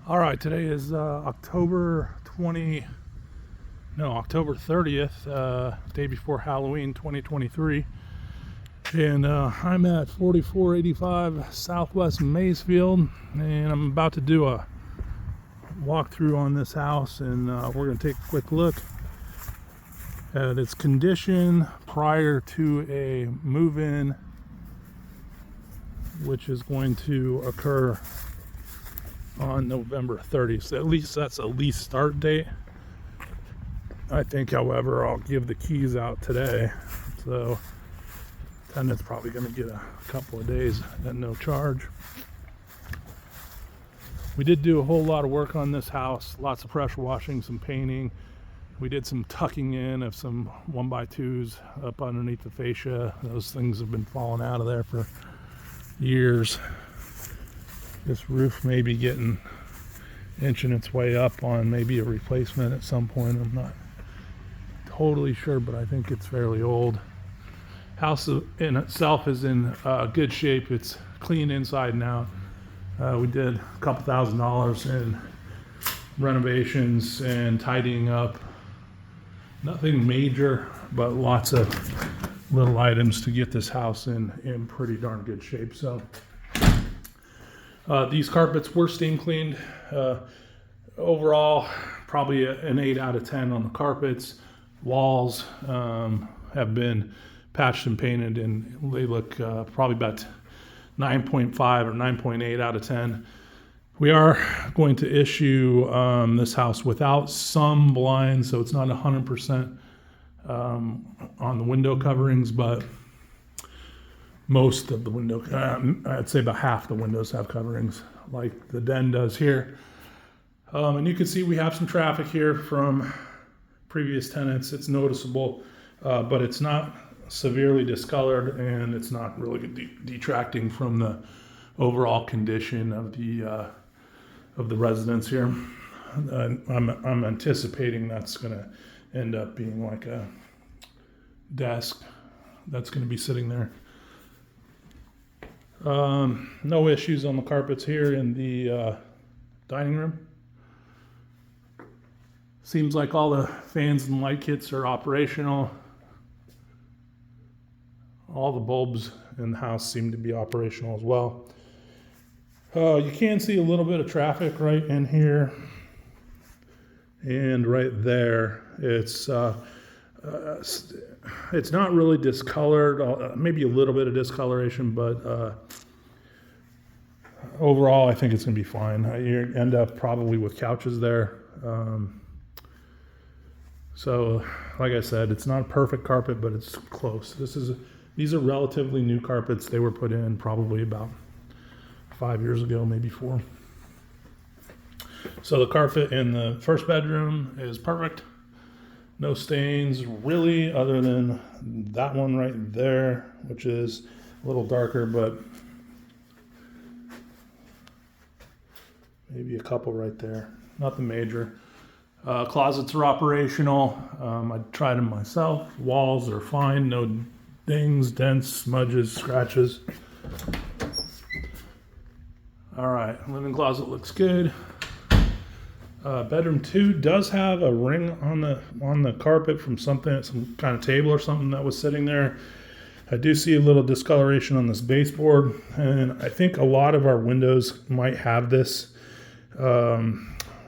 All right, today is October 30th, day before Halloween 2023. And I'm at 4485 Southwest Masefield, and I'm about to do a walkthrough on this house, and we're going to take a quick look at its condition prior to a move-in, which is going to occur on November 30th. So at least that's a lease start date. I think, however, I'll give the keys out today, so tenant's probably going to get a couple of days at no charge. We did do a whole lot of work on this house, lots of pressure washing, some painting. We did some tucking in of some 1x2s up underneath the fascia. Those things have been falling out of there for years. This roof may be inching its way up on maybe a replacement at some point. I'm not totally sure, but I think it's fairly old. House in itself is in good shape. It's clean inside and out. We did a couple $1,000s in renovations and tidying up. Nothing major, but lots of little items to get this house in pretty darn good shape. So these carpets were steam cleaned. Overall, probably an 8 out of 10 on the carpets. Walls have been patched and painted, and they look probably about 9.5 or 9.8 out of 10. We are going to issue this house without some blinds, so it's not 100% on the window coverings, but most of the window, I'd say about half the windows have coverings, like the den does here. And you can see we have some traffic here from previous tenants. It's noticeable, but it's not severely discolored, and it's not really detracting from the overall condition of the residence here. I'm anticipating that's going to end up being like a desk that's going to be sitting there. No issues on the carpets here in the dining room. Seems like all the fans and light kits are operational. All the bulbs in the house seem to be operational as well. You can see a little bit of traffic right in here and right there. It's not really discolored, maybe a little bit of discoloration, but overall I think it's going to be fine. You end up probably with couches there. So like I said, it's not a perfect carpet, but it's close. These are relatively new carpets. They were put in probably about 5 years ago, maybe 4. So the carpet in the first bedroom is perfect. No stains really, other than that one right there, which is a little darker, but maybe a couple right there. Nothing major. Closets are operational. I tried them myself. Walls are fine. No dings, dents, smudges, scratches. All right, living closet looks good. Bedroom 2 does have a ring on the carpet from some kind of table or something that was sitting there. I do see a little discoloration on this baseboard, and I think a lot of our windows might have this.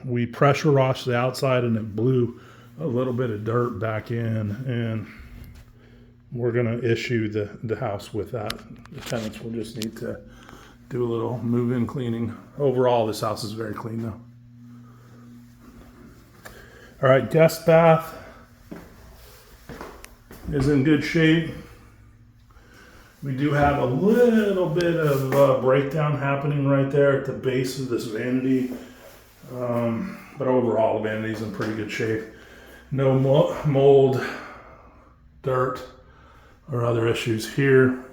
We pressure washed the outside, and it blew a little bit of dirt back in, and we're going to issue the house with that. The tenants will just need to do a little move-in cleaning. Overall, this house is very clean though. All right, guest bath is in good shape. We do have a little bit of breakdown happening right there at the base of this vanity. But overall, the vanity's in pretty good shape. No mold, dirt, or other issues here.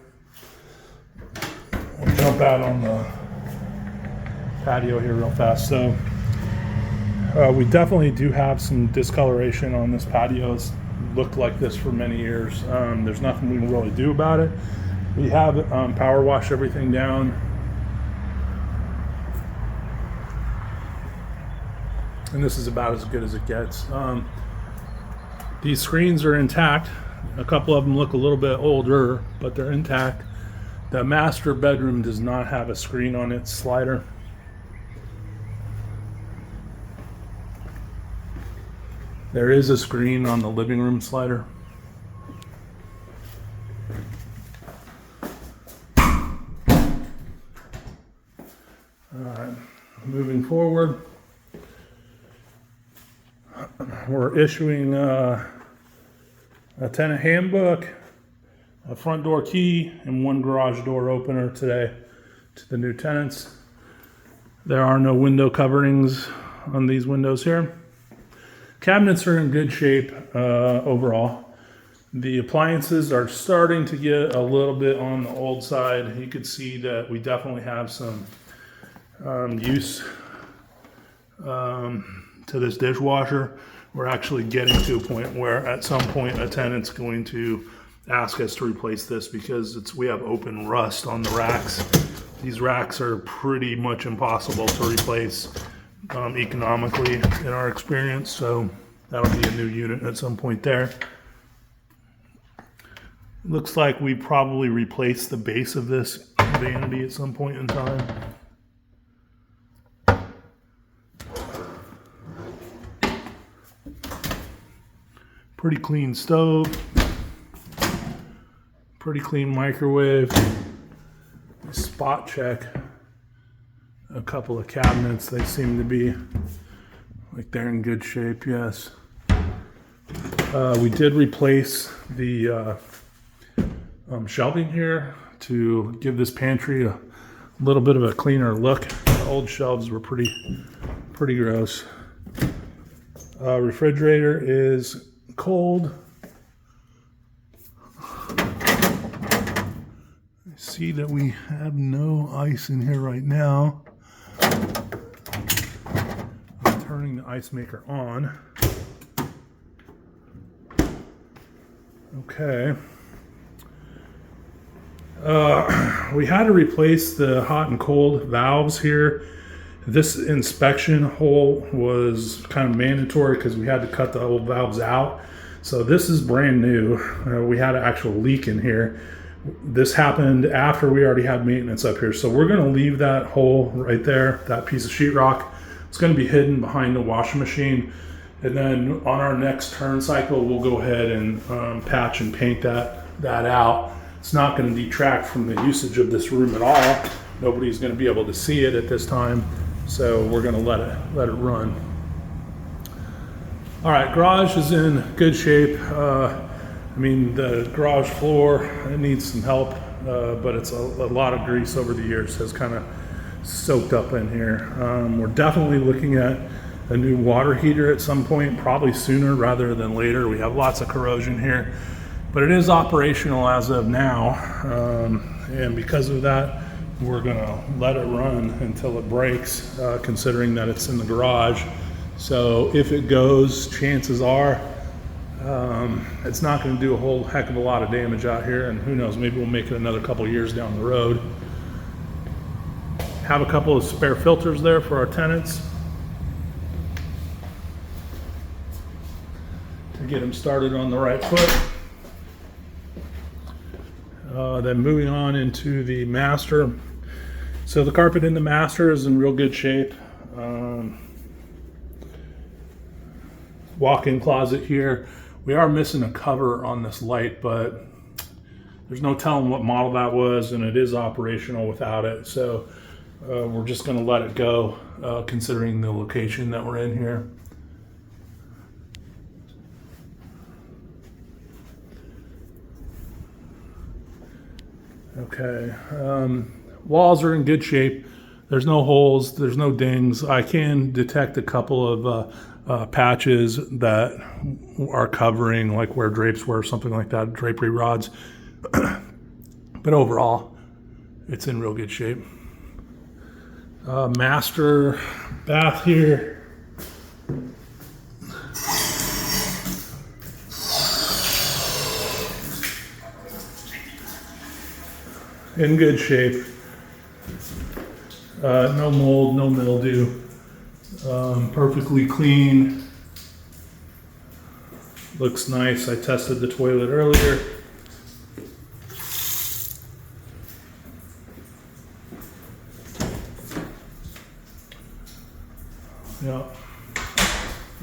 I'll jump out on the patio here real fast. So we definitely do have some discoloration on this patio. It's looked like this for many years. There's nothing we can really do about it. We have power washed everything down. and this is about as good as it gets. These screens are intact. A couple of them look a little bit older, but they're intact. The master bedroom does not have a screen on its slider. There is a screen on the living room slider. Alright, moving forward, we're issuing a tenant handbook, a front door key, and one garage door opener today to the new tenants. There are no window coverings on these windows here. Cabinets are in good shape overall. The appliances are starting to get a little bit on the old side. You could see that we definitely have some use to this dishwasher. We're actually getting to a point where at some point a tenant's going to ask us to replace this because we have open rust on the racks. These racks are pretty much impossible to replace economically in our experience, so that'll be a new unit at some point there. Looks like we probably replaced the base of this vanity at some point in time. Pretty clean stove, pretty clean microwave. Spot check a couple of cabinets. They seem to be like they're in good shape, yes. We did replace the shelving here to give this pantry a little bit of a cleaner look. The old shelves were pretty gross. Refrigerator is cold. I see that we have no ice in here right now. I'm turning the ice maker on. Okay. We had to replace the hot and cold valves here. This inspection hole was kind of mandatory because we had to cut the old valves out. So this is brand new. We had an actual leak in here. This happened after we already had maintenance up here. So we're gonna leave that hole right there, that piece of sheetrock. It's gonna be hidden behind the washing machine. And then on our next turn cycle, we'll go ahead and patch and paint that out. It's not gonna detract from the usage of this room at all. Nobody's gonna be able to see it at this time. So we're gonna let it run. All right, garage is in good shape. I mean, the garage floor, it needs some help, but it's a lot of grease over the years has kind of soaked up in here. We're definitely looking at a new water heater at some point, probably sooner rather than later. We have lots of corrosion here, but it is operational as of now. And because of that, we're gonna let it run until it breaks, considering that it's in the garage. So if it goes, chances are it's not going to do a whole heck of a lot of damage out here, and who knows, maybe we'll make it another couple years down the road. Have a couple of spare filters there for our tenants to get them started on the right foot. Then moving on into the master. So the carpet in the master is in real good shape. Walk-in closet here. We are missing a cover on this light, but there's no telling what model that was, and it is operational without it. So we're just going to let it go, considering the location that we're in here. Okay, walls are in good shape. There's no holes, there's no dings. I can detect a couple of patches that are covering, like where drapes were, something like that, drapery rods. But overall, it's in real good shape. Master bath here. In good shape. No mold, no mildew. Perfectly clean. Looks nice. I tested the toilet earlier. Yeah.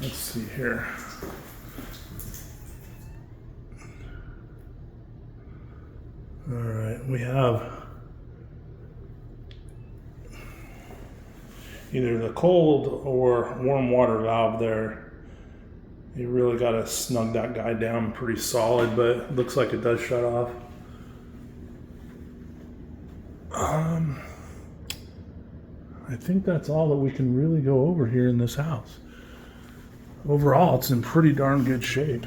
Let's see here. All right, we have either the cold or warm water valve there. You really got to snug that guy down pretty solid, but it looks like it does shut off. I think that's all that we can really go over here in this house. Overall, it's in pretty darn good shape.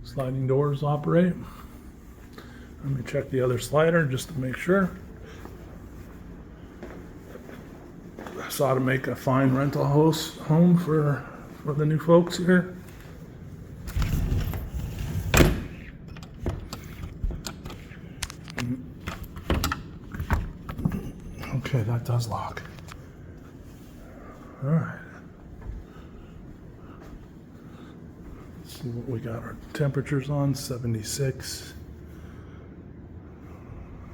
Sliding doors operate. Let me check the other slider just to make sure. This ought to make a fine rental home for the new folks here. Okay, that does lock. All right. Let's see what we got. Our temperatures on 76.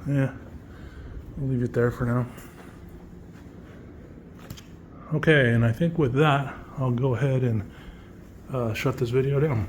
Yeah, we'll leave it there for now. Okay, and I think with that, I'll go ahead and shut this video down.